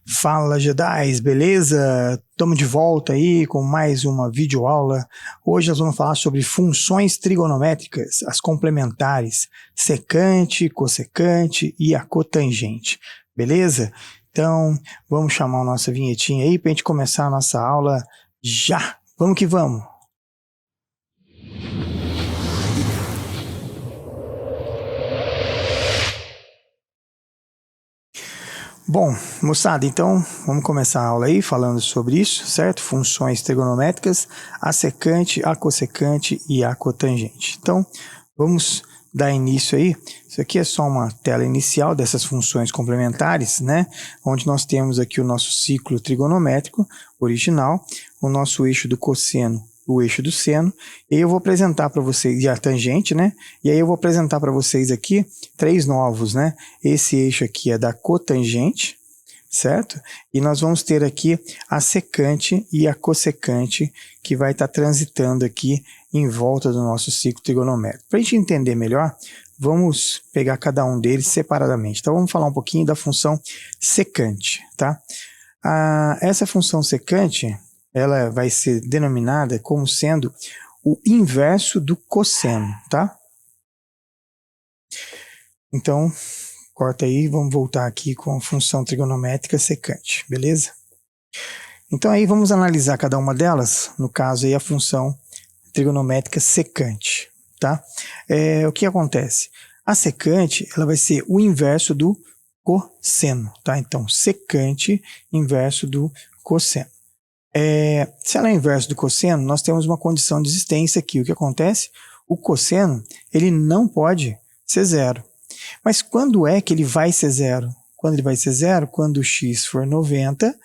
Fala, Jedis, beleza? Estamos de volta aí com mais uma videoaula. Hoje nós vamos falar sobre funções trigonométricas, as complementares, secante, cossecante e a cotangente, beleza? Então, vamos chamar a nossa vinhetinha aí para a gente começar a nossa aula já. Vamos que vamos! Bom, moçada, então vamos começar a aula aí falando sobre isso, certo? Funções trigonométricas, a secante, a cossecante e a cotangente. Então, vamos dar início aí. Isso aqui é só uma tela inicial dessas funções complementares, né? Onde nós temos aqui o nosso ciclo trigonométrico original, o nosso eixo do cosseno, o eixo do seno, e eu vou apresentar para vocês, e a tangente, né? E aí eu vou apresentar para vocês aqui três novos, né? Esse eixo aqui é da cotangente, certo? E nós vamos ter aqui a secante e a cossecante, que vai estar transitando aqui em volta do nosso ciclo trigonométrico. Para a gente entender melhor, vamos pegar cada um deles separadamente. Então vamos falar um pouquinho da função secante, tá? Essa função secante, ela vai ser denominada como sendo o inverso do cosseno, tá? Então, corta aí, vamos voltar aqui com a função trigonométrica secante, beleza? Então aí vamos analisar cada uma delas, no caso aí a função trigonométrica secante, tá? O que acontece? A secante, ela vai ser o inverso do cosseno, tá? Então, secante, inverso do cosseno. Se ela é inverso do cosseno, nós temos uma condição de existência aqui. O que acontece? O cosseno, ele não pode ser zero. Mas quando é que ele vai ser zero? Quando ele vai ser zero? Quando o x for 90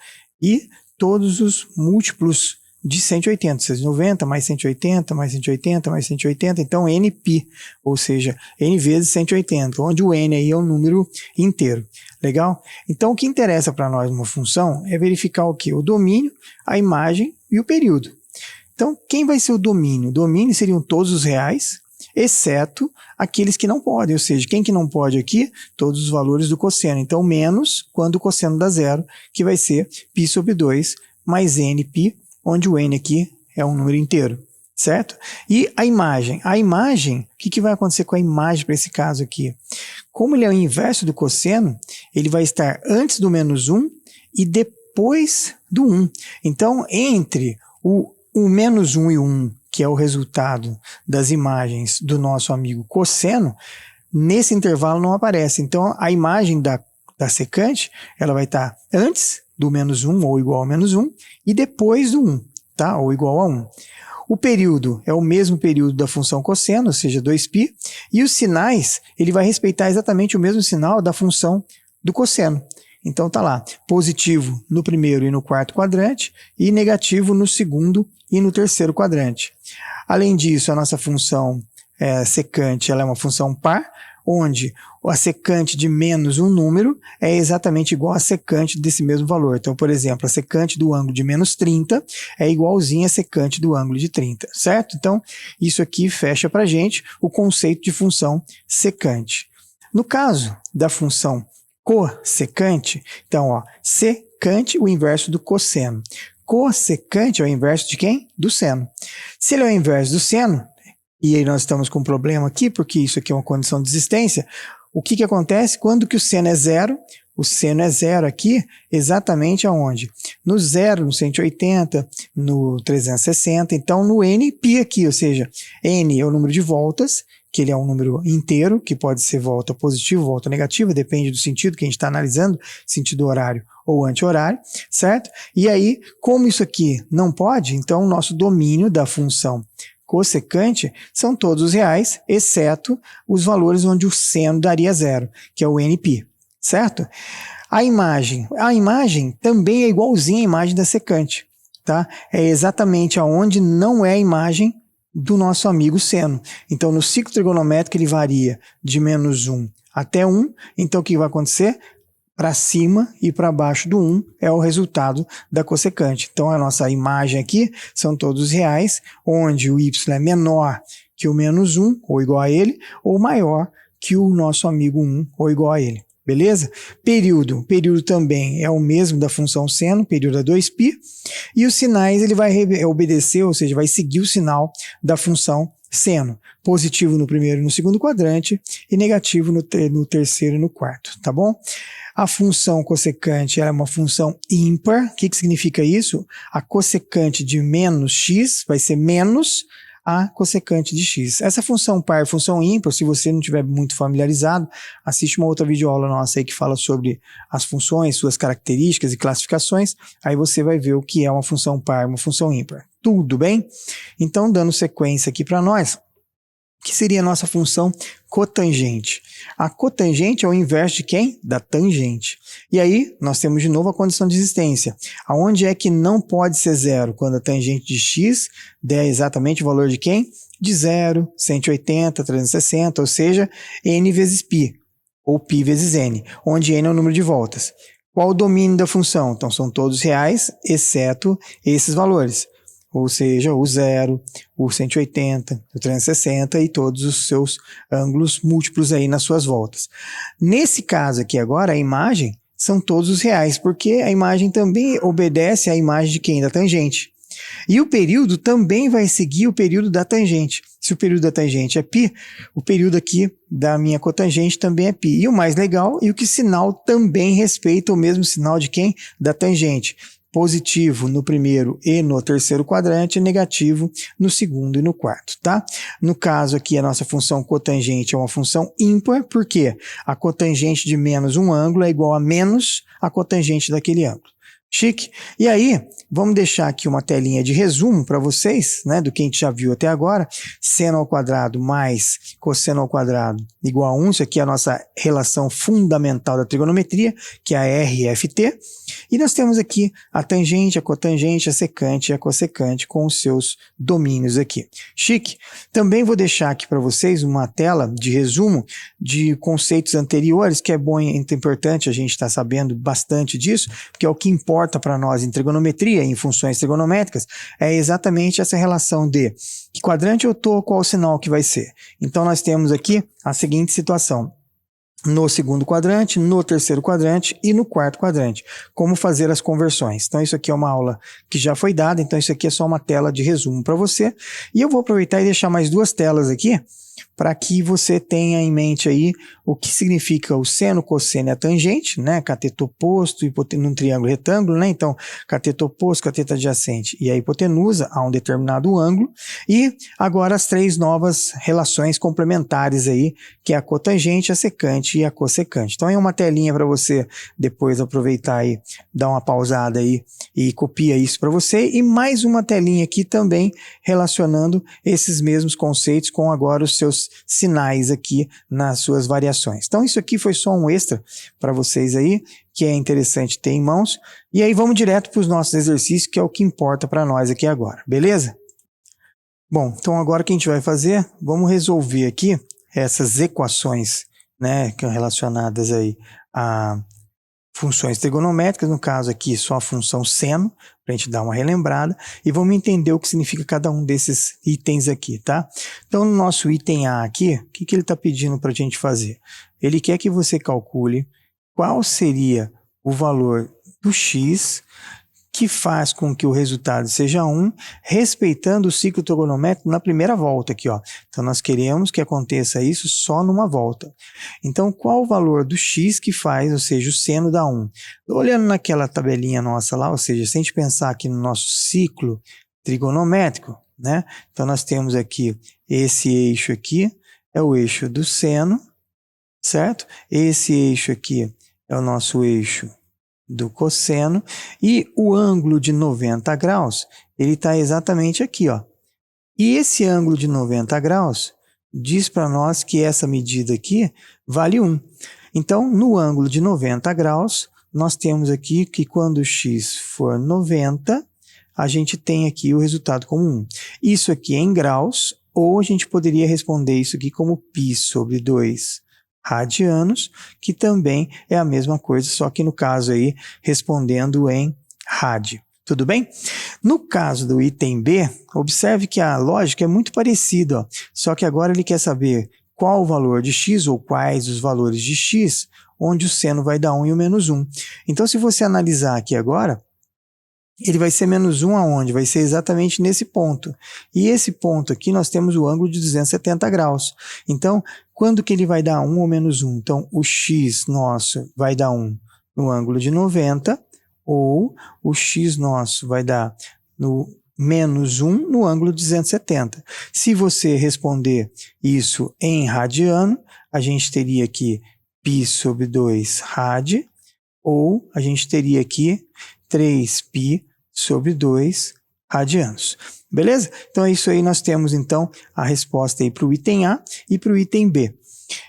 e todos os múltiplos de 180, ou seja, 90 mais 180, mais 180, mais 180, então nπ, ou seja, n vezes 180, onde o n aí é um número inteiro. Legal? Então o que interessa para nós numa função é verificar o quê? O domínio, a imagem e o período. Então quem vai ser o domínio? O domínio seriam todos os reais, exceto aqueles que não podem, ou seja, quem que não pode aqui? Todos os valores do cosseno. Então menos quando o cosseno dá zero, que vai ser π sobre 2 mais nπ, onde o n aqui é um número inteiro, certo? E a imagem? O que vai acontecer com a imagem para esse caso aqui? Como ele é o inverso do cosseno, ele vai estar antes do menos 1 e depois do 1. Então, entre o menos 1 e o 1, que é o resultado das imagens do nosso amigo cosseno, nesse intervalo não aparece. Então, a imagem da secante, ela vai estar antes do menos 1 ou igual a menos 1 e depois do 1, tá? Ou igual a 1. O período é o mesmo período da função cosseno, ou seja, 2π, e os sinais, ele vai respeitar exatamente o mesmo sinal da função do cosseno. Então tá lá, positivo no primeiro e no quarto quadrante e negativo no segundo e no terceiro quadrante. Além disso, a nossa função secante, ela é uma função par, onde a secante de menos um número é exatamente igual a secante desse mesmo valor. Então, por exemplo, a secante do ângulo de menos 30 é igualzinha a secante do ângulo de 30, certo? Então, isso aqui fecha para a gente o conceito de função secante. No caso da função cossecante, então, ó, secante, o inverso do cosseno. Cossecante é o inverso de quem? Do seno. Se ele é o inverso do seno, e aí nós estamos com um problema aqui, porque isso aqui é uma condição de existência, o que acontece? Quando que o seno é zero? O seno é zero aqui, exatamente aonde? No 0, no 180, no 360, então no nπ aqui, ou seja, n é o número de voltas, que ele é um número inteiro, que pode ser volta positiva, volta negativa, depende do sentido que a gente está analisando, sentido horário ou anti-horário, certo? E aí, como isso aqui não pode, então o nosso domínio da função cossecante são todos os reais, exceto os valores onde o seno daria zero, que é o nπ, certo? A imagem também é igualzinha à imagem da secante, tá? É exatamente aonde não é a imagem do nosso amigo seno. Então, no ciclo trigonométrico, ele varia de menos 1 até 1. Então, o que vai acontecer? Para cima e para baixo do 1 é o resultado da cossecante. Então, a nossa imagem aqui são todos reais, onde o y é menor que o menos 1, ou igual a ele, ou maior que o nosso amigo 1, ou igual a ele. Beleza? Período também é o mesmo da função seno, período é 2π, e os sinais ele vai obedecer, ou seja, vai seguir o sinal da função seno, positivo no primeiro e no segundo quadrante e negativo no terceiro e no quarto, tá bom? A função cossecante é uma função ímpar. O que significa isso? A cossecante de menos x vai ser menos a cossecante de x. Essa função par, função ímpar, se você não estiver muito familiarizado, assiste uma outra videoaula nossa aí que fala sobre as funções, suas características e classificações, aí você vai ver o que é uma função par, uma função ímpar. Tudo bem? Então, dando sequência aqui para nós, que seria a nossa função cotangente. A cotangente é o inverso de quem? Da tangente. E aí, nós temos de novo a condição de existência. Aonde é que não pode ser zero? Quando a tangente de x der exatamente o valor de quem? De 0, 180, 360, ou seja, n vezes π, ou π vezes n, onde n é o número de voltas. Qual o domínio da função? Então, são todos reais, exceto esses valores. Ou seja, o 0, o 180, o 360 e todos os seus ângulos múltiplos aí nas suas voltas. Nesse caso aqui agora, a imagem são todos os reais, porque a imagem também obedece à imagem de quem? Da tangente. E o período também vai seguir o período da tangente. Se o período da tangente é π, o período aqui da minha cotangente também é π. E o mais legal é que o sinal também respeita o mesmo sinal de quem? Da tangente. Positivo no primeiro e no terceiro quadrante, negativo no segundo e no quarto, tá? No caso aqui, a nossa função cotangente é uma função ímpar, porque a cotangente de menos um ângulo é igual a menos a cotangente daquele ângulo. Chique? E aí, vamos deixar aqui uma telinha de resumo para vocês, né, do que a gente já viu até agora. Seno ao quadrado mais cosseno ao quadrado igual a 1. Isso aqui é a nossa relação fundamental da trigonometria, que é a RFT. E nós temos aqui a tangente, a cotangente, a secante e a cossecante com os seus domínios aqui. Chique? Também vou deixar aqui para vocês uma tela de resumo de conceitos anteriores, que é bom e importante a gente estar sabendo bastante disso, porque é o que importa para nós em trigonometria, em funções trigonométricas, é exatamente essa relação de que quadrante eu estou, qual o sinal que vai ser. Então nós temos aqui a seguinte situação. No segundo quadrante, no terceiro quadrante e no quarto quadrante. Como fazer as conversões. Então isso aqui é uma aula que já foi dada, então isso aqui é só uma tela de resumo para você. E eu vou aproveitar e deixar mais duas telas aqui, para que você tenha em mente aí o que significa o seno, cosseno e a tangente, né? Cateto oposto num triângulo retângulo, né? Então, cateto oposto, cateto adjacente e a hipotenusa a um determinado ângulo. E agora as três novas relações complementares aí, que é a cotangente, a secante e a cossecante. Então é uma telinha para você depois aproveitar e dar uma pausada aí e copia isso para você. E mais uma telinha aqui também relacionando esses mesmos conceitos com agora os seus sinais aqui nas suas variações. Então isso aqui foi só um extra para vocês aí, que é interessante ter em mãos. E aí vamos direto para os nossos exercícios, que é o que importa para nós aqui agora, beleza? Bom, então agora o que a gente vai fazer? Vamos resolver aqui essas equações, né, relacionadas aí a funções trigonométricas, no caso aqui só a função seno, para a gente dar uma relembrada, e vamos entender o que significa cada um desses itens aqui, tá? Então, no nosso item A aqui, o que ele está pedindo para a gente fazer? Ele quer que você calcule qual seria o valor do x que faz com que o resultado seja 1, respeitando o ciclo trigonométrico na primeira volta aqui, ó. Então, nós queremos que aconteça isso só numa volta. Então, qual o valor do x que faz, ou seja, o seno dá 1? Olhando naquela tabelinha nossa lá, ou seja, se a gente pensar aqui no nosso ciclo trigonométrico, né? Então, nós temos aqui esse eixo aqui, é o eixo do seno, certo? Esse eixo aqui é o nosso eixo do cosseno, e o ângulo de 90 graus, ele está exatamente aqui, ó. E esse ângulo de 90 graus diz para nós que essa medida aqui vale 1. Então, no ângulo de 90 graus, nós temos aqui que quando x for 90, a gente tem aqui o resultado como 1. Isso aqui é em graus, ou a gente poderia responder isso aqui como π sobre 2 radianos, que também é a mesma coisa, só que no caso aí, respondendo em rádio. Tudo bem? No caso do item B, observe que a lógica é muito parecida, ó, só que agora ele quer saber qual o valor de x, ou quais os valores de x, onde o seno vai dar 1 e o menos 1. Então, se você analisar aqui agora, ele vai ser menos 1 aonde? Vai ser exatamente nesse ponto. E esse ponto aqui nós temos o ângulo de 270 graus. Então, quando que ele vai dar 1 ou menos 1? Então, o x nosso vai dar 1 no ângulo de 90, ou o x nosso vai dar no menos 1 no ângulo de 270. Se você responder isso em radiano, a gente teria aqui π sobre 2 rad, ou a gente teria aqui 3π sobre 2 radianos. Beleza? Então é isso aí, nós temos então a resposta aí para o item A e para o item B.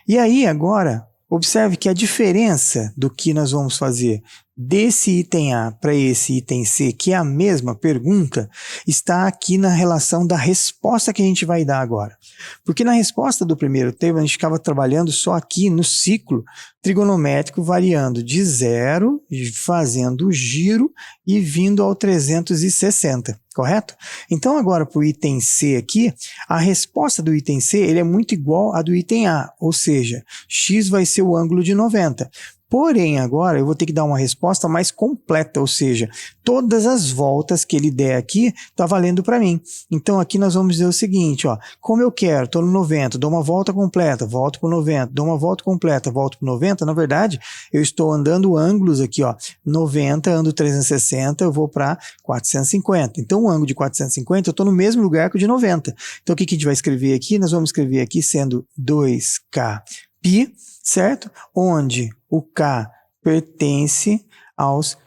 E aí agora, observe que a diferença do que nós vamos fazer desse item A para esse item C, que é a mesma pergunta, está aqui na relação da resposta que a gente vai dar agora. Porque na resposta do primeiro tema, a gente ficava trabalhando só aqui no ciclo trigonométrico, variando de 0, fazendo o giro e vindo ao 360, correto? Então agora para o item C aqui, a resposta do item C ele é muito igual à do item A, ou seja, x vai ser o ângulo de 90. Porém, agora eu vou ter que dar uma resposta mais completa, ou seja, todas as voltas que ele der aqui está valendo para mim. Então aqui nós vamos dizer o seguinte, ó, como eu quero, estou no 90, dou uma volta completa, volto para o 90, dou uma volta completa, volto para o 90, na verdade eu estou andando ângulos aqui, ó, 90, ando 360, eu vou para 450. Então o ângulo de 450 eu estou no mesmo lugar que o de 90. Então o que a gente vai escrever aqui? Nós vamos escrever aqui sendo 2kπ, certo? Onde o K pertence aos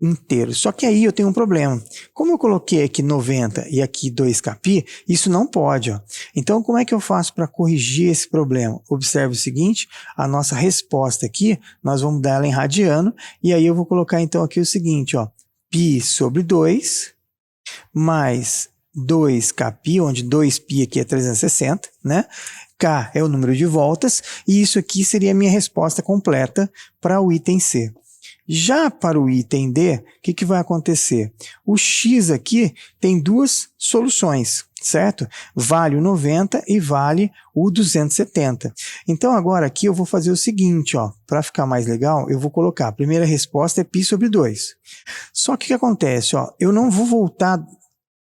inteiros. Só que aí eu tenho um problema. Como eu coloquei aqui 90 e aqui 2kπ, isso não pode. Ó. Então, como é que eu faço para corrigir esse problema? Observe o seguinte, a nossa resposta aqui, nós vamos dar ela em radiano, e aí eu vou colocar então aqui o seguinte, ó, π sobre 2, mais 2kπ, onde 2π aqui é 360, né? K é o número de voltas, e isso aqui seria a minha resposta completa para o item C. Já para o item D, o que vai acontecer? O X aqui tem duas soluções, certo? Vale o 90 e vale o 270. Então agora aqui eu vou fazer o seguinte, ó, para ficar mais legal, eu vou colocar, a primeira resposta é π sobre 2. Só que o que acontece? Ó, eu não vou voltar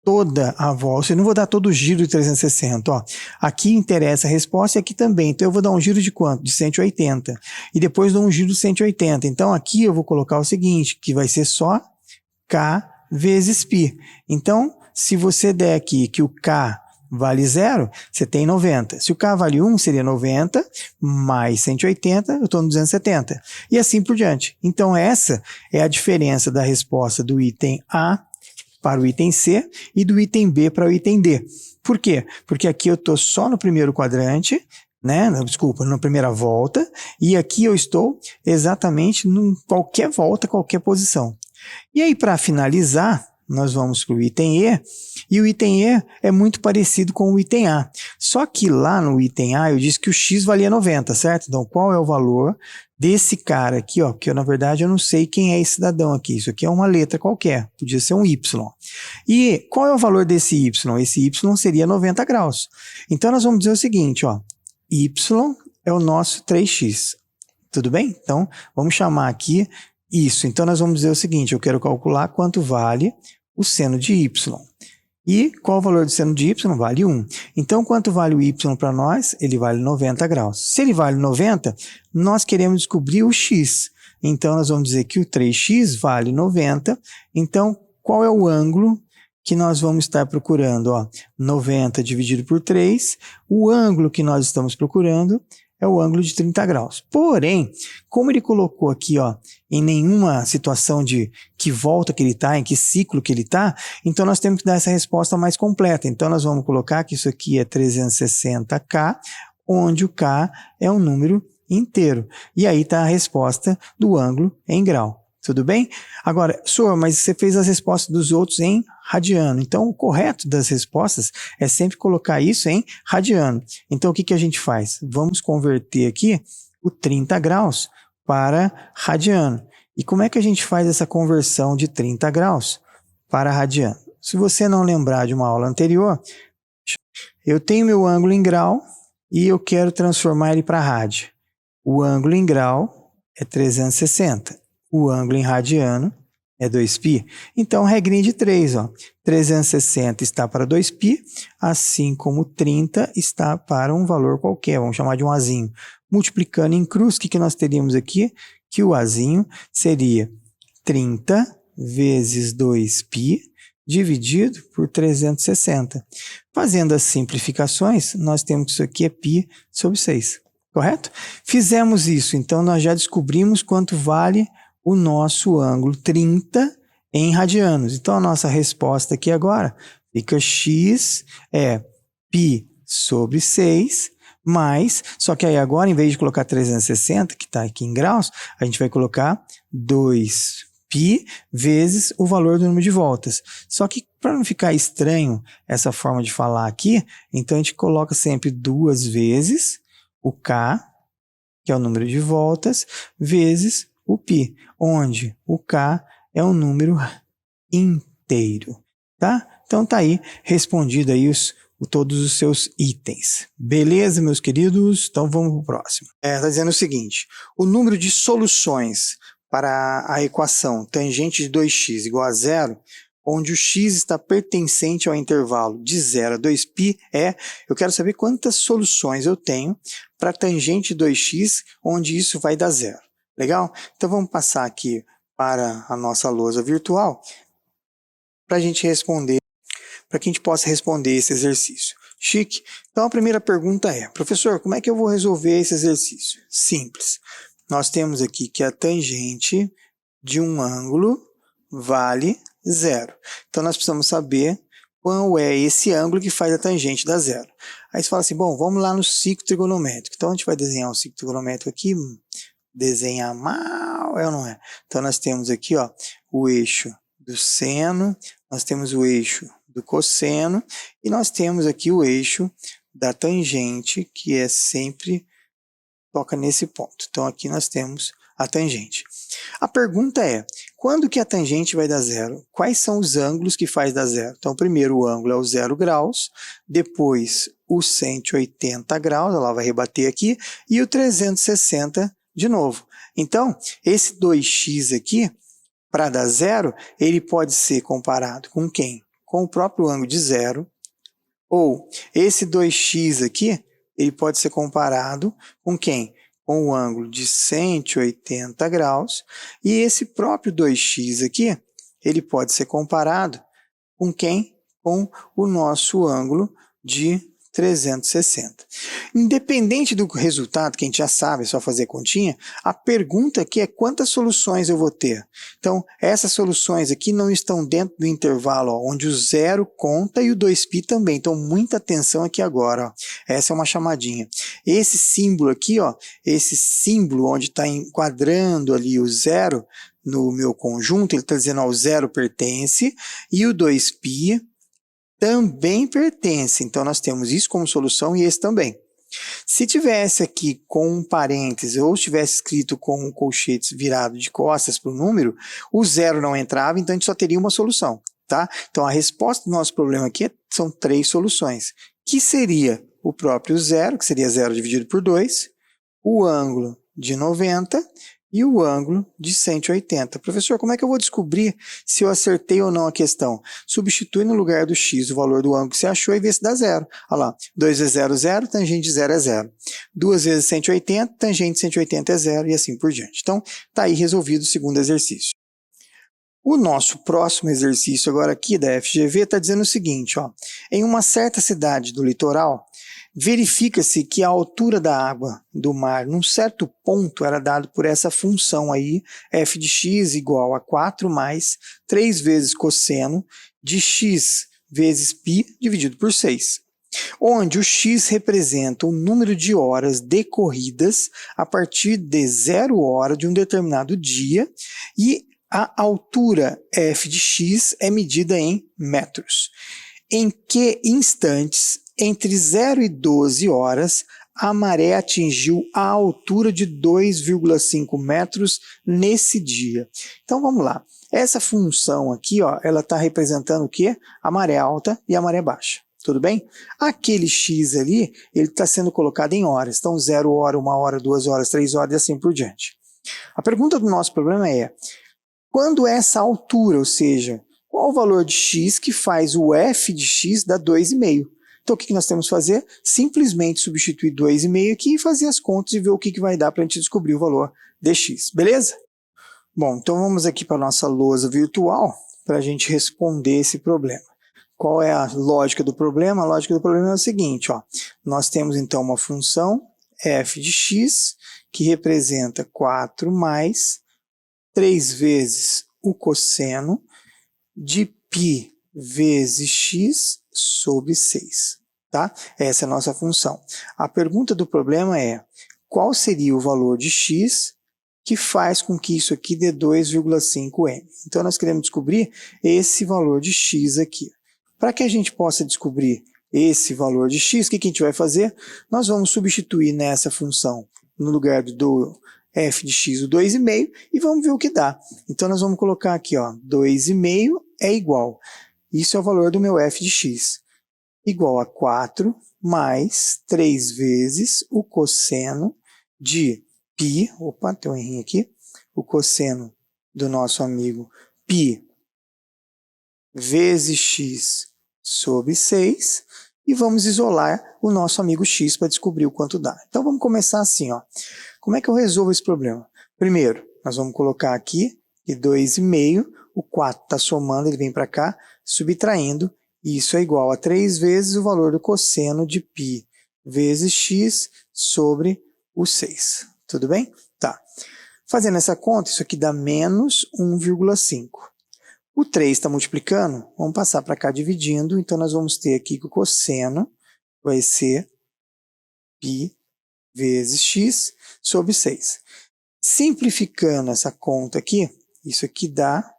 toda a volta, eu não vou dar todo o giro de 360, ó. Aqui interessa a resposta e aqui também, então eu vou dar um giro de quanto? De 180. E depois dou um giro de 180. Então aqui eu vou colocar o seguinte, que vai ser só K vezes π. Então, se você der aqui que o K vale 0, você tem 90. Se o K vale 1, seria 90, mais 180, eu estou no 270. E assim por diante. Então essa é a diferença da resposta do item A para o item C e do item B para o item D. Por quê? Porque aqui eu estou só no primeiro quadrante, né? Desculpa, na primeira volta, e aqui eu estou exatamente em qualquer volta, qualquer posição. E aí, para finalizar, nós vamos para o item E, e o item E é muito parecido com o item A. Só que lá no item A eu disse que o X valia 90, certo? Então, qual é o valor desse cara aqui, ó? Porque na verdade eu não sei quem é esse cidadão aqui. Isso aqui é uma letra qualquer, podia ser um Y. E qual é o valor desse Y? Esse Y seria 90 graus. Então nós vamos dizer o seguinte, ó, Y é o nosso 3x. Tudo bem? Então vamos chamar aqui isso. Então nós vamos dizer o seguinte, eu quero calcular quanto vale o seno de y. E qual o valor do seno de y? Vale 1. Então, quanto vale o y para nós? Ele vale 90 graus. Se ele vale 90, nós queremos descobrir o x. Então, nós vamos dizer que o 3x vale 90. Então, qual é o ângulo que nós vamos estar procurando? Ó, 90 dividido por 3. O ângulo que nós estamos procurando é o ângulo de 30 graus. Porém, como ele colocou aqui, ó, em nenhuma situação de que volta que ele está, em que ciclo que ele está, então nós temos que dar essa resposta mais completa. Então nós vamos colocar que isso aqui é 360K, onde o K é um número inteiro. E aí está a resposta do ângulo em grau. Tudo bem? Agora, senhor, mas você fez as respostas dos outros em radiano. Então, o correto das respostas é sempre colocar isso em radiano. Então, o que a gente faz? Vamos converter aqui o 30 graus para radiano. E como é que a gente faz essa conversão de 30 graus para radiano? Se você não lembrar de uma aula anterior, eu tenho meu ângulo em grau e eu quero transformar ele para rádio. O ângulo em grau é 360. O ângulo em radiano é 2π. Então, regrinha de 3, ó. 360 está para 2π, assim como 30 está para um valor qualquer, vamos chamar de um azinho. Multiplicando em cruz, o que nós teríamos aqui? Que o azinho seria 30 vezes 2π dividido por 360. Fazendo as simplificações, nós temos que isso aqui é π sobre 6, correto? Fizemos isso, então nós já descobrimos quanto vale o nosso ângulo 30 em radianos. Então a nossa resposta aqui agora fica x é π sobre 6, mais, só que aí agora, em vez de colocar 360, que está aqui em graus, a gente vai colocar 2π vezes o valor do número de voltas. Só que para não ficar estranho essa forma de falar aqui, então a gente coloca sempre 2 vezes o k, que é o número de voltas, vezes o π, onde o k é um número inteiro, tá? Então tá aí, respondido aí todos os seus itens. Beleza, meus queridos? Então vamos para o próximo. Está dizendo o seguinte, o número de soluções para a equação tangente de 2x igual a 0, onde o x está pertencente ao intervalo de 0 a 2π eu quero saber quantas soluções eu tenho para tangente de 2x, onde isso vai dar 0. Legal? Então vamos passar aqui para a nossa lousa virtual para a gente responder, para que a gente possa responder esse exercício. Chique? Então a primeira pergunta é, professor, como é que eu vou resolver esse exercício? Simples. Nós temos aqui que a tangente de um ângulo vale 0. Então nós precisamos saber qual é esse ângulo que faz a tangente dar 0. Aí você fala assim, bom, vamos lá no ciclo trigonométrico. Então a gente vai desenhar um ciclo trigonométrico aqui, desenhar mal, é ou não é? Então nós temos aqui, ó, o eixo do seno, nós temos o eixo do cosseno e nós temos aqui o eixo da tangente, que é sempre toca nesse ponto. Então aqui nós temos a tangente. A pergunta é, quando que a tangente vai dar 0? Quais são os ângulos que faz dar 0? Então primeiro o ângulo é o 0 graus, depois o 180 graus, ela vai rebater aqui, e o 360 de novo. Então esse 2x aqui, para dar 0, ele pode ser comparado com quem? Com o próprio ângulo de 0, ou esse 2x aqui, ele pode ser comparado com quem? Com o ângulo de 180 graus, e esse próprio 2x aqui, ele pode ser comparado com quem? Com o nosso ângulo de 360. Independente do resultado, que a gente já sabe, é só fazer continha, a pergunta aqui é quantas soluções eu vou ter. Então, essas soluções aqui não estão dentro do intervalo, ó, onde o 0 conta e o 2π também. Então, muita atenção aqui agora. Ó. Essa é uma chamadinha. Esse símbolo aqui, ó, esse símbolo onde está enquadrando ali o 0 no meu conjunto, ele está dizendo ó, o 0 pertence e o 2π também pertence, então nós temos isso como solução e esse também. Se tivesse aqui com um parêntese ou tivesse escrito com um colchete virado de costas para o número, o 0 não entrava, então a gente só teria uma solução, tá? Então a resposta do nosso problema aqui são 3 soluções, que seria o próprio 0, que seria 0 dividido por 2, o ângulo de 90 e o ângulo de 180. Professor, como é que eu vou descobrir se eu acertei ou não a questão? Substitui no lugar do x o valor do ângulo que você achou e vê se dá 0. Olha lá, 2 vezes 0, 0, tangente de 0 é 0. 2 vezes 180, tangente de 180 é 0 e assim por diante. Então, está aí resolvido o segundo exercício. O nosso próximo exercício agora aqui da FGV está dizendo o seguinte, ó, em uma certa cidade do litoral, verifica-se que a altura da água do mar num certo ponto era dado por essa função aí, f de x igual a 4 mais 3 vezes cosseno de x vezes π dividido por 6, onde o x representa o número de horas decorridas a partir de 0 hora de um determinado dia e a altura f de x é medida em metros. Em que instantes entre 0 e 12 horas, a maré atingiu a altura de 2,5 metros nesse dia. Então vamos lá. Essa função aqui, ó, ela está representando o quê? A maré alta e a maré baixa. Tudo bem? Aquele x ali, ele está sendo colocado em horas. Então 0 hora, 1 hora, 2 horas, 3 horas e assim por diante. A pergunta do nosso problema é, quando essa altura, ou seja, qual o valor de x que faz o f de x dar 2,5? Então o que nós temos que fazer? Simplesmente substituir 2,5 aqui e fazer as contas e ver o que vai dar para a gente descobrir o valor de x, beleza? Bom, então vamos aqui para a nossa lousa virtual para a gente responder esse problema. Qual é a lógica do problema? A lógica do problema é o seguinte, ó. Nós temos então uma função f de x que representa 4 mais 3 vezes o cosseno de π vezes x sobre 6. Tá? Essa é a nossa função. A pergunta do problema é, qual seria o valor de x que faz com que isso aqui dê 2,5m? Então nós queremos descobrir esse valor de x aqui. Para que a gente possa descobrir esse valor de x, o que a gente vai fazer? Nós vamos substituir nessa função, no lugar do f de x, o 2,5, e vamos ver o que dá. Então nós vamos colocar aqui, ó, 2,5 é igual. Isso é o valor do meu f de x. Igual a 4 mais 3 vezes o cosseno de π, opa, tem um errinho aqui, o cosseno do nosso amigo π vezes x sobre 6, e vamos isolar o nosso amigo x para descobrir o quanto dá. Então vamos começar assim, ó. Como é que eu resolvo esse problema? Primeiro, nós vamos colocar aqui que 2,5, o 4 está somando, ele vem para cá, subtraindo, e isso é igual a 3 vezes o valor do cosseno de π vezes x sobre o 6. Tudo bem? Tá. Fazendo essa conta, isso aqui dá menos 1,5. O 3 está multiplicando, vamos passar para cá dividindo, então nós vamos ter aqui que o cosseno vai ser π vezes x sobre 6. Simplificando essa conta aqui, isso aqui dá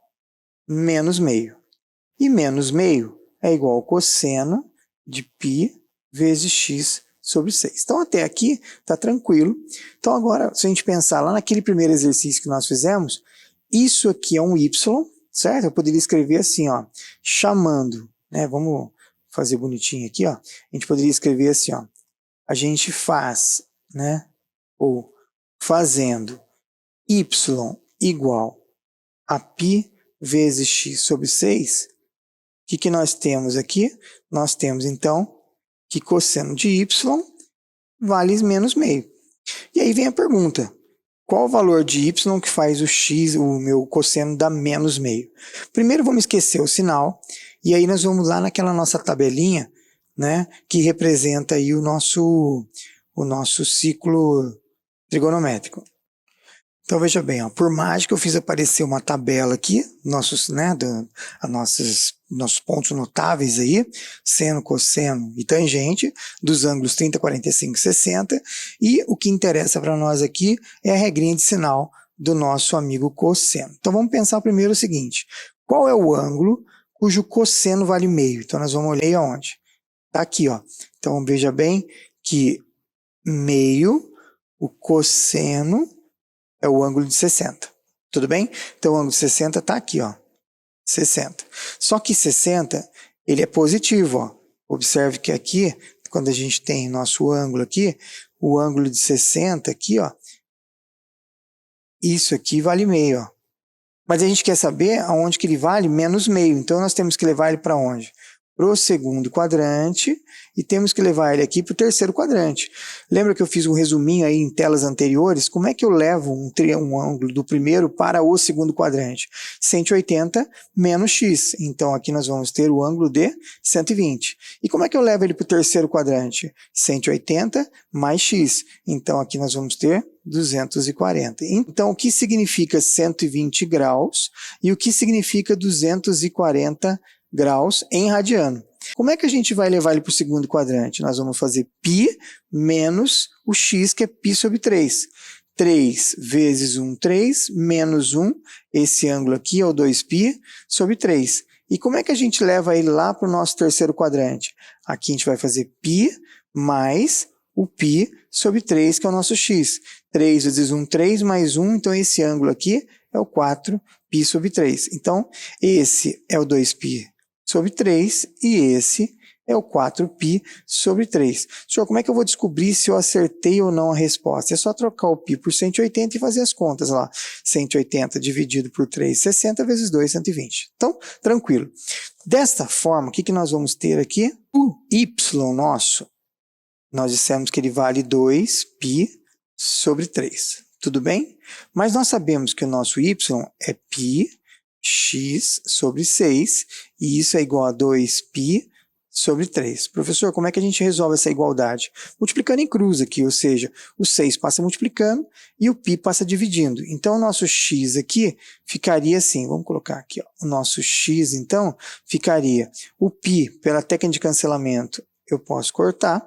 menos meio. E menos meio é igual ao cosseno de π vezes x sobre 6. Então até aqui está tranquilo. Então agora, se a gente pensar lá naquele primeiro exercício que nós fizemos, isso aqui é um y, certo? Eu poderia escrever assim, ó, chamando, né? Vamos fazer bonitinho aqui, ó. A gente poderia escrever assim, ó. A gente faz, né? Ou fazendo y igual a π vezes x sobre 6, o que nós temos aqui? Nós temos, então, que cosseno de y vale menos meio. E aí vem a pergunta, qual o valor de y que faz o x, o meu cosseno, dar menos meio? Primeiro vamos esquecer o sinal, e aí nós vamos lá naquela nossa tabelinha, né, que representa aí o nosso ciclo trigonométrico. Então veja bem, ó, por mágica eu fiz aparecer uma tabela aqui, nossos pontos notáveis aí, seno, cosseno e tangente, dos ângulos 30, 45 e 60, e o que interessa para nós aqui é a regrinha de sinal do nosso amigo cosseno. Então vamos pensar primeiro o seguinte, qual é o ângulo cujo cosseno vale meio? Então nós vamos olhar aonde? Está aqui, ó. Então veja bem que meio, o cosseno, é o ângulo de 60. Tudo bem? Então o ângulo de 60 está aqui, ó. 60. Só que 60, ele é positivo, ó. Observe que aqui, quando a gente tem nosso ângulo aqui, o ângulo de 60 aqui, ó, isso aqui vale meio, ó. Mas a gente quer saber aonde que ele vale menos meio. Então nós temos que levar ele para onde? Para o segundo quadrante, e temos que levar ele aqui para o terceiro quadrante. Lembra que eu fiz um resuminho aí em telas anteriores? Como é que eu levo um ângulo do primeiro para o segundo quadrante? 180 menos x. Então aqui nós vamos ter o ângulo de 120. E como é que eu levo ele para o terceiro quadrante? 180 mais x. Então aqui nós vamos ter 240. Então o que significa 120 graus e o que significa 240 graus em radiano? Como é que a gente vai levar ele para o segundo quadrante? Nós vamos fazer π menos o x, que é π sobre 3. 3 vezes 1, 3, menos 1, esse ângulo aqui é o 2π sobre 3. E como é que a gente leva ele lá para o nosso terceiro quadrante? Aqui a gente vai fazer π mais o π sobre 3, que é o nosso x. 3 vezes 1, 3, mais 1, então esse ângulo aqui é o 4π sobre 3. Então, esse é o 2π sobre 3 e esse é o 4π sobre 3. Senhor, como é que eu vou descobrir se eu acertei ou não a resposta? É só trocar o π por 180 e fazer as contas lá. 180 dividido por 3, 60 vezes 2, 120. Então, tranquilo. Desta forma, o que nós vamos ter aqui? O y nosso, nós dissemos que ele vale 2π sobre 3. Tudo bem? Mas nós sabemos que o nosso y é πx sobre 6, e isso é igual a 2π sobre 3. Professor, como é que a gente resolve essa igualdade? Multiplicando em cruz aqui, ou seja, o 6 passa multiplicando e o π passa dividindo. Então, o nosso x aqui ficaria assim, vamos colocar aqui, ó, o nosso x, então, ficaria o π, pela técnica de cancelamento, eu posso cortar,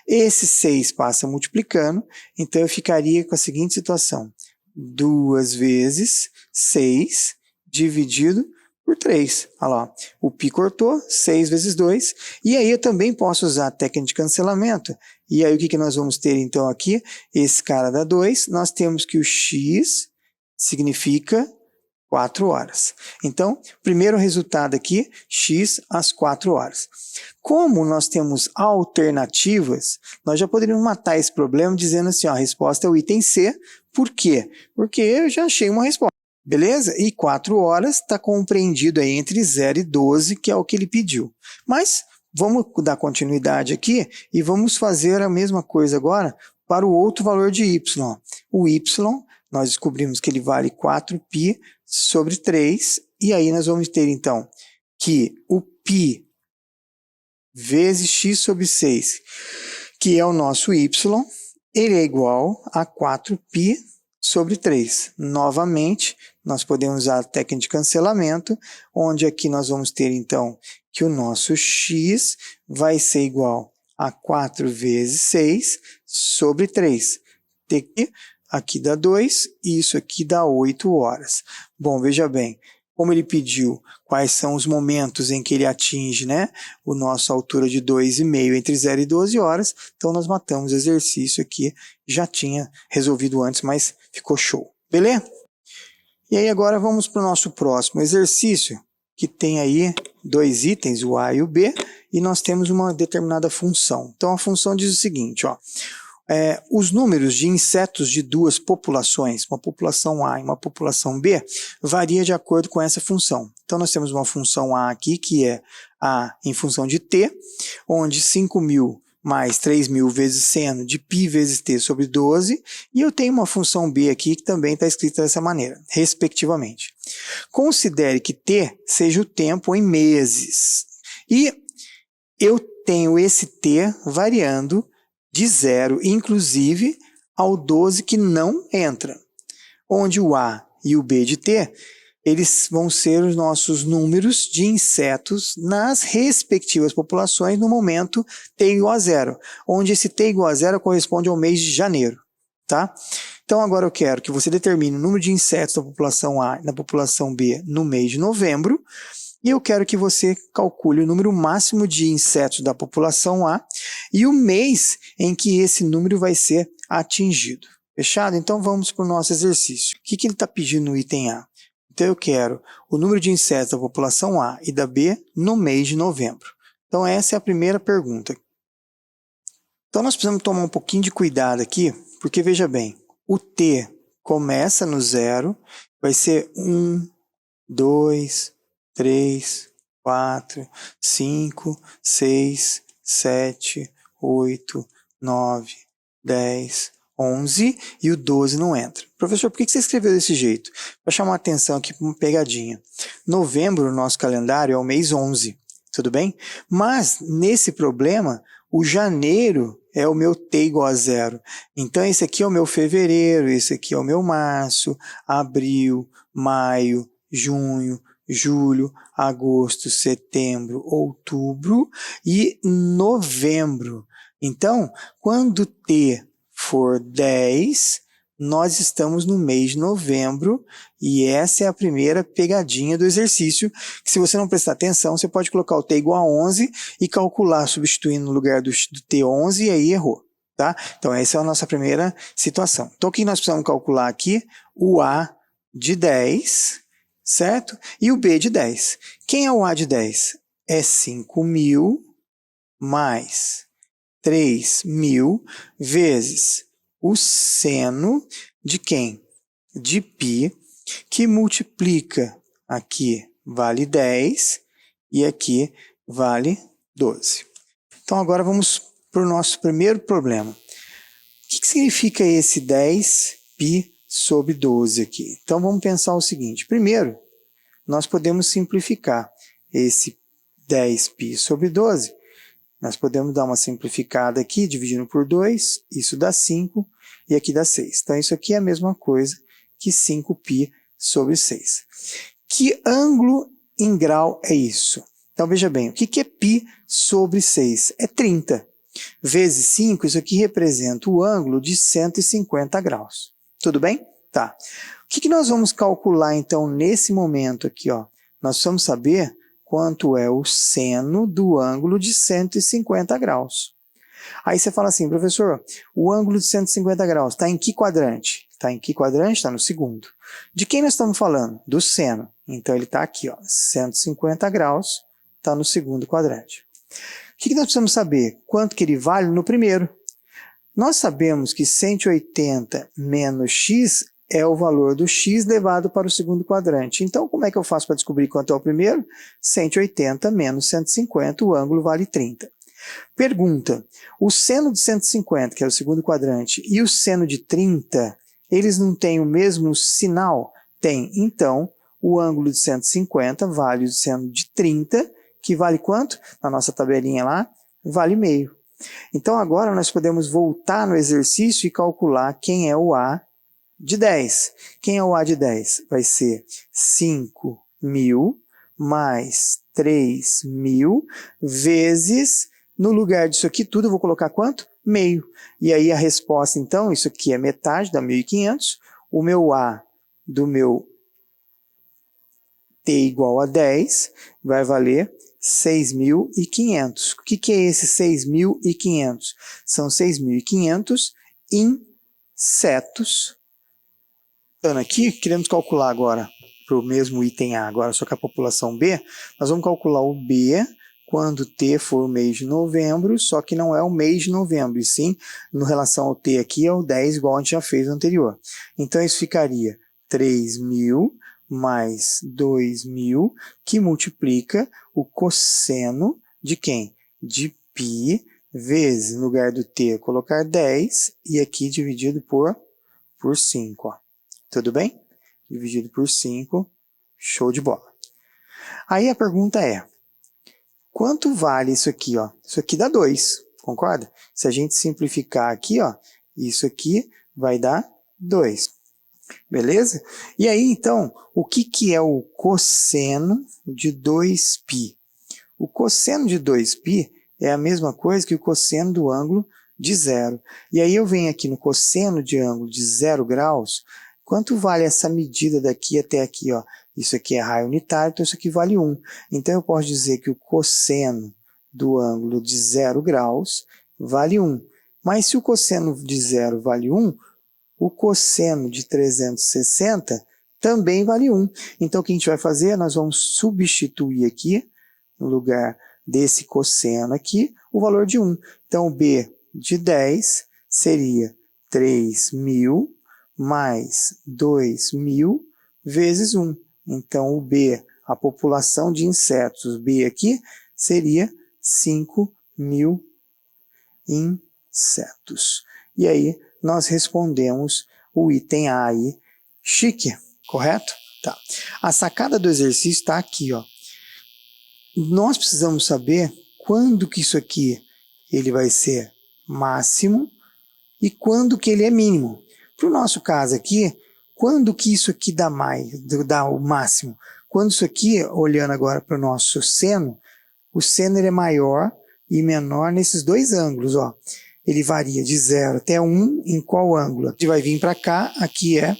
esse 6 passa multiplicando, então eu ficaria com a seguinte situação, 2 vezes 6 dividido por 3. Olha lá, o π cortou, 6 vezes 2, e aí eu também posso usar a técnica de cancelamento, e aí o que nós vamos ter então aqui? Esse cara dá 2, nós temos que o x significa 4 horas. Então, primeiro resultado aqui, x às 4 horas. Como nós temos alternativas, nós já poderíamos matar esse problema dizendo assim, ó, a resposta é o item C. Por quê? Porque eu já achei uma resposta. Beleza? E 4 horas está compreendido aí entre 0 e 12, que é o que ele pediu. Mas vamos dar continuidade aqui e vamos fazer a mesma coisa agora para o outro valor de y. O y, nós descobrimos que ele vale 4π sobre 3, e aí nós vamos ter então que o π vezes x sobre 6, que é o nosso y, ele é igual a 4π sobre 3. Novamente, nós podemos usar a técnica de cancelamento, onde aqui nós vamos ter então que o nosso x vai ser igual a 4 vezes 6 sobre 3. Aqui dá 2 e isso aqui dá 8 horas. Bom, veja bem, como ele pediu quais são os momentos em que ele atinge, né, a nossa altura de 2,5 entre 0 e 12 horas, então nós matamos o exercício aqui, já tinha resolvido antes, mas ficou show. Beleza? E aí agora vamos para o nosso próximo exercício, que tem aí 2 itens, o A e o B, e nós temos uma determinada função. Então a função diz o seguinte, ó, os números de insetos de duas populações, uma população A e uma população B, varia de acordo com essa função. Então nós temos uma função A aqui, que é A em função de T, onde 5.000 mais 3.000 vezes seno de π vezes t sobre 12, e eu tenho uma função b aqui que também está escrita dessa maneira, respectivamente. Considere que t seja o tempo em meses, e eu tenho esse t variando de 0, inclusive, ao 12 que não entra, onde o a e o b de t, eles vão ser os nossos números de insetos nas respectivas populações no momento t igual a 0, onde esse t igual a 0 corresponde ao mês de janeiro, tá? Então agora eu quero que você determine o número de insetos da população A e da população B no mês de novembro, e eu quero que você calcule o número máximo de insetos da população A e o mês em que esse número vai ser atingido. Fechado? Então vamos para o nosso exercício. O que ele está pedindo no item A? Então eu quero o número de insetos da população A e da B no mês de novembro. Então essa é a primeira pergunta. Então nós precisamos tomar um pouquinho de cuidado aqui, porque veja bem, o T começa no 0, vai ser 1, 2, 3, 4, 5, 6, 7, 8, 9, 10, 11 e o 12 não entra. Professor, por que você escreveu desse jeito? Para chamar a atenção aqui para uma pegadinha. Novembro, no nosso calendário, é o mês 11, tudo bem? Mas, nesse problema, o janeiro é o meu T igual a 0. Então, esse aqui é o meu fevereiro, esse aqui é o meu março, abril, maio, junho, julho, agosto, setembro, outubro e novembro. Então, quando T for 10, nós estamos no mês de novembro e essa é a primeira pegadinha do exercício, que se você não prestar atenção, você pode colocar o T igual a 11 e calcular substituindo no lugar do T11 e aí errou, tá? Então essa é a nossa primeira situação. Então o que nós precisamos calcular aqui? O A de 10, certo? E o B de 10. Quem é o A de 10? É 5.000 mais 3.000 vezes o seno de quem? De π, que multiplica aqui vale 10 e aqui vale 12. Então agora vamos para o nosso primeiro problema. O que significa esse 10π sobre 12 aqui? Então vamos pensar o seguinte. Primeiro, nós podemos simplificar esse 10π sobre 12. Nós podemos dar uma simplificada aqui, dividindo por 2, isso dá 5 e aqui dá 6. Então isso aqui é a mesma coisa que 5π sobre 6. Que ângulo em grau é isso? Então veja bem, o que é π sobre 6? É 30. Vezes 5, isso aqui representa o ângulo de 150 graus. Tudo bem? Tá. O que nós vamos calcular então nesse momento aqui, ó? Nós vamos saber quanto é o seno do ângulo de 150 graus. Aí você fala assim, professor, o ângulo de 150 graus está em que quadrante? Está em que quadrante? Está no segundo. De quem nós estamos falando? Do seno. Então ele está aqui, ó, 150 graus, está no segundo quadrante. O que nós precisamos saber? Quanto que ele vale no primeiro? Nós sabemos que 180 menos x é o valor do x levado para o segundo quadrante. Então, como é que eu faço para descobrir quanto é o primeiro? 180 menos 150, o ângulo vale 30. Pergunta, o seno de 150, que é o segundo quadrante, e o seno de 30, eles não têm o mesmo sinal? Tem. Então, o ângulo de 150 vale o seno de 30, que vale quanto? Na nossa tabelinha lá, vale meio. Então, agora nós podemos voltar no exercício e calcular quem é o A de 10. Quem é o A de 10? Vai ser 5.000 mais 3.000 vezes, no lugar disso aqui tudo, eu vou colocar quanto? Meio. E aí a resposta, então, isso aqui é metade, dá 1.500. O meu A do meu T igual a 10 vai valer 6.500. O que é esse 6.500? São 6.500 insetos. Aqui, queremos calcular agora para o mesmo item A, agora só que a população B, nós vamos calcular o B quando T for o mês de novembro, só que não é o mês de novembro, e sim, no relação ao T aqui, é o 10, igual a gente já fez no anterior. Então isso ficaria 3.000 mais 2.000, que multiplica o cosseno de quem? De π vezes, no lugar do T, colocar 10, e aqui dividido por 5, ó. Tudo bem? Dividido por 5, show de bola. Aí a pergunta é, quanto vale isso aqui, ó? Isso aqui dá 2, concorda? Se a gente simplificar aqui, ó, isso aqui vai dar 2. Beleza? E aí, então, o que é o cosseno de 2π? O cosseno de 2π é a mesma coisa que o cosseno do ângulo de 0. E aí eu venho aqui no cosseno de ângulo de 0 graus, quanto vale essa medida daqui até aqui, ó? Isso aqui é raio unitário, então isso aqui vale 1. Então eu posso dizer que o cosseno do ângulo de 0 graus vale 1. Mas se o cosseno de 0 vale 1, o cosseno de 360 também vale 1. Então o que a gente vai fazer? Nós vamos substituir aqui, no lugar desse cosseno aqui, o valor de 1. Então o B de 10 seria 3.000 mais 2.000 vezes 1. Então o B, a população de insetos, B aqui, seria 5.000 insetos. E aí nós respondemos o item A aí, chique, correto? Tá. A sacada do exercício está aqui, ó. Nós precisamos saber quando que isso aqui ele vai ser máximo e quando que ele é mínimo. Para o nosso caso aqui, quando que isso aqui dá o máximo? Quando isso aqui, olhando agora para o nosso seno, o seno ele é maior e menor nesses dois ângulos, ó. Ele varia de 0 até 1 em qual ângulo? Ele vai vir para cá, aqui é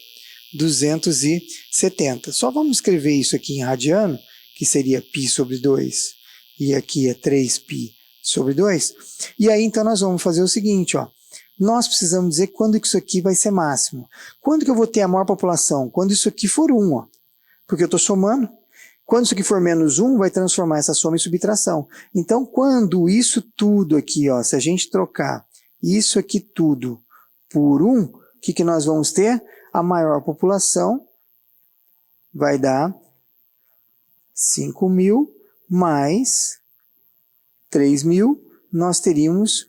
270. Só vamos escrever isso aqui em radiano, que seria π sobre 2, e aqui é 3π sobre 2. E aí então nós vamos fazer o seguinte, ó. Nós precisamos dizer quando que isso aqui vai ser máximo. Quando que eu vou ter a maior população? Quando isso aqui for 1, ó. Porque eu estou somando. Quando isso aqui for menos 1, vai transformar essa soma em subtração. Então, quando isso tudo aqui, ó, se a gente trocar isso aqui tudo por 1, o que nós vamos ter? A maior população vai dar 5.000 mais 3.000, nós teríamos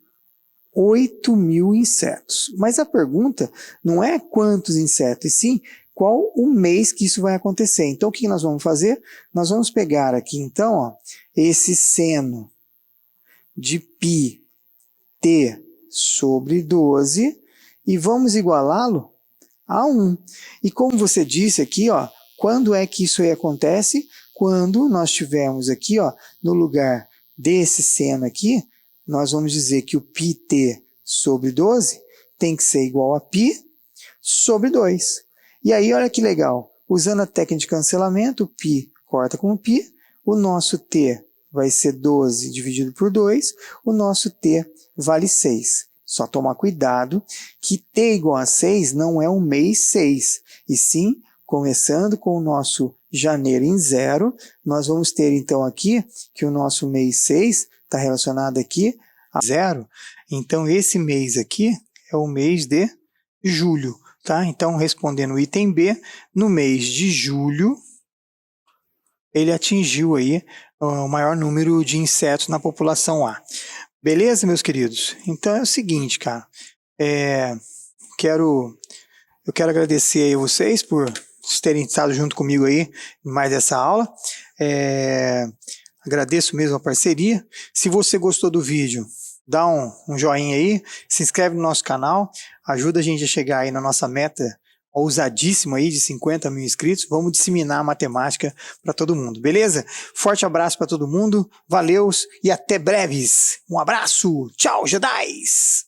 8.000 insetos. Mas a pergunta não é quantos insetos, e sim qual o mês que isso vai acontecer. Então, o que nós vamos fazer? Nós vamos pegar aqui, então, ó, esse seno de πt sobre 12 e vamos igualá-lo a 1. E como você disse aqui, ó, quando é que isso aí acontece? Quando nós tivermos aqui, ó, no lugar desse seno aqui, nós vamos dizer que o πt sobre 12 tem que ser igual a π sobre 2. E aí, olha que legal, usando a técnica de cancelamento, o π corta com o π, o nosso t vai ser 12 dividido por 2, o nosso t vale 6. Só tomar cuidado que t igual a 6 não é o mês 6, e sim, começando com o nosso janeiro em 0, nós vamos ter então aqui que o nosso mês 6 está relacionado aqui a 0, então esse mês aqui é o mês de julho. Tá? Então, respondendo o item B, no mês de julho, ele atingiu aí o maior número de insetos na população A. Beleza, meus queridos? Então é o seguinte, cara, eu quero agradecer aí a vocês por terem estado junto comigo aí em mais essa aula. Agradeço mesmo a parceria. Se você gostou do vídeo, dá um joinha aí, se inscreve no nosso canal, ajuda a gente a chegar aí na nossa meta ousadíssima aí de 50.000 inscritos. Vamos disseminar a matemática para todo mundo, beleza? Forte abraço para todo mundo, valeus e até breves. Um abraço, tchau, Jedis!